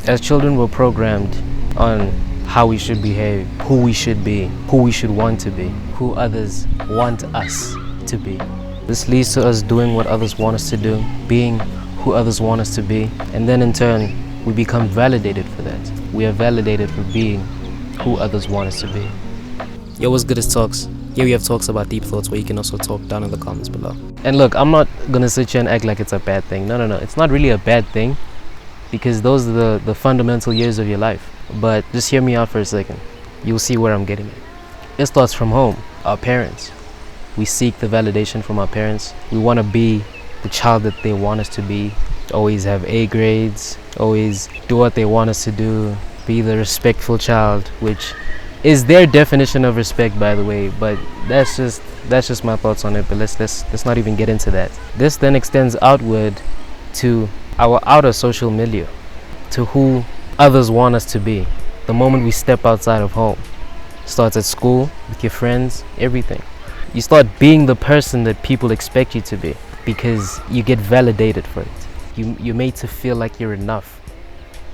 As children, we're programmed on how we should behave, who we should be, who we should want to be, who others want us to be. This leads to us doing what others want us to do, being who others want us to be, and then in turn, we become validated for that. We are validated for being who others want us to be. Yo, what's good? It's Thoks. Here we have talks about deep thoughts where you can also talk down in the comments below. And look, I'm not gonna sit here and act like it's a bad thing. No. It's not really a bad thing because those are the fundamental years of your life. But just hear me out for a second. You'll see where I'm getting at. It starts from home, our parents. We seek the validation from our parents. We want to be the child that they want us to be. Always have A grades, always do what they want us to do, be the respectful child, which is their definition of respect, by the way, but that's just my thoughts on it. But let's not even get into that. This then extends outward to our outer social milieu, to who others want us to be. The moment we step outside of home, starts at school, with your friends, everything. You start being the person that people expect you to be because you get validated for it. You're made to feel like you're enough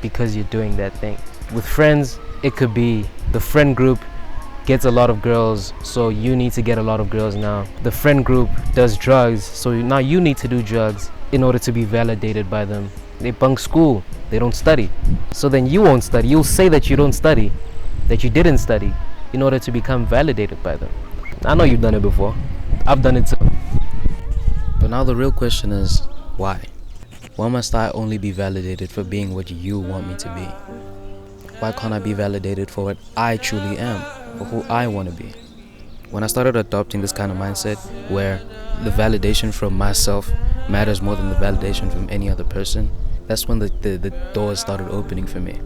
because you're doing that thing. With friends, it could be the friend group gets a lot of girls, so you need to get a lot of girls now. The friend group does drugs, so now you need to do drugs in order to be validated by them. They bunk school, they don't study. So then you won't study. You'll say that you don't study, that you didn't study, in order to become validated by them. I know you've done it before. I've done it too. But now the real question is, why? Why must I only be validated for being what you want me to be? Why can't I be validated for what I truly am, or who I want to be? When I started adopting this kind of mindset, where the validation from myself matters more than the validation from any other person, that's when the doors started opening for me.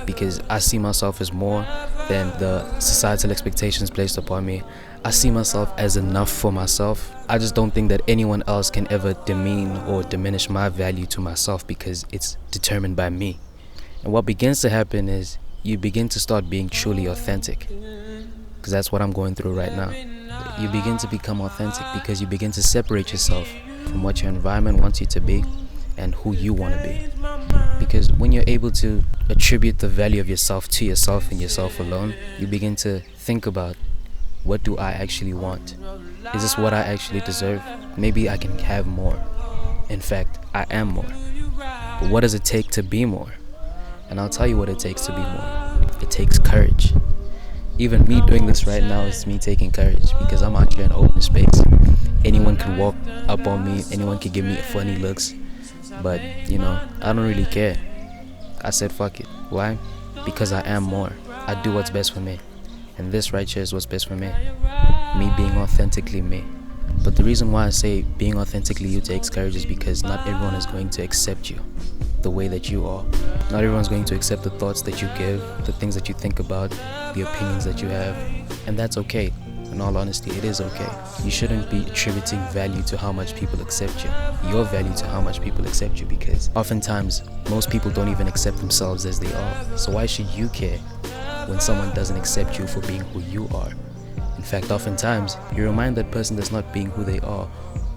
Because I see myself as more than the societal expectations placed upon me. I see myself as enough for myself. I just don't think that anyone else can ever demean or diminish my value to myself because it's determined by me. And what begins to happen is you begin to start being truly authentic, because that's what I'm going through right now. You begin to become authentic because you begin to separate yourself from what your environment wants you to be and who you want to be. Because when you're able to attribute the value of yourself to yourself and yourself alone, you begin to think about, what do I actually want? Is this what I actually deserve? Maybe I can have more. In fact, I am more. But what does it take to be more? And I'll tell you what it takes to be more. It takes courage. Even me doing this right now is me taking courage, because I'm out here in open space. Anyone can walk up on me, anyone can give me funny looks, but I don't really care. I said fuck it. Why? Because I am more. I do what's best for me, and this right here is what's best for me. Me being authentically me. But the reason why I say being authentically you takes courage is because not everyone is going to accept you the way that you are. Not everyone's going to accept the thoughts that you give, the things that you think about, the opinions that you have, and that's okay. In all honesty, it is okay. You shouldn't be attributing value to how much people accept you, your value to how much people accept you, because oftentimes most people don't even accept themselves as they are. So why should you care when someone doesn't accept you for being who you are? In fact, oftentimes you remind that person that's not being who they are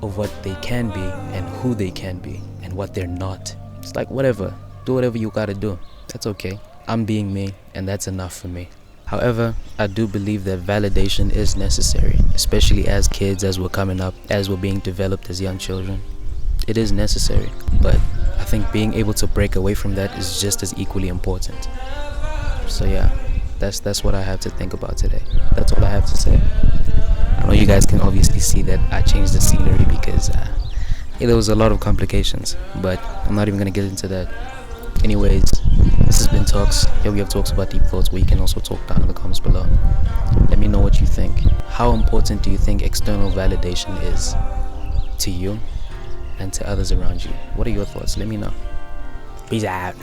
of what they can be and who they can be and what they're not. It's like, whatever, do whatever you gotta do. That's okay. I'm being me, and that's enough for me. However, I do believe that validation is necessary, especially as kids, as we're coming up, as we're being developed as young children. It is necessary, but I think being able to break away from that is just as equally important. So yeah, that's what I have to think about today. That's all I have to say. I know you guys can obviously see that I changed the scenery because there was a lot of complications, but I'm not even going to get into that. Anyways, this has been Thoks. Here we have talks about deep thoughts where you can also talk down in the comments below. Let me know what you think. How important do you think external validation is to you and to others around you? What are your thoughts? Let me know. Peace out.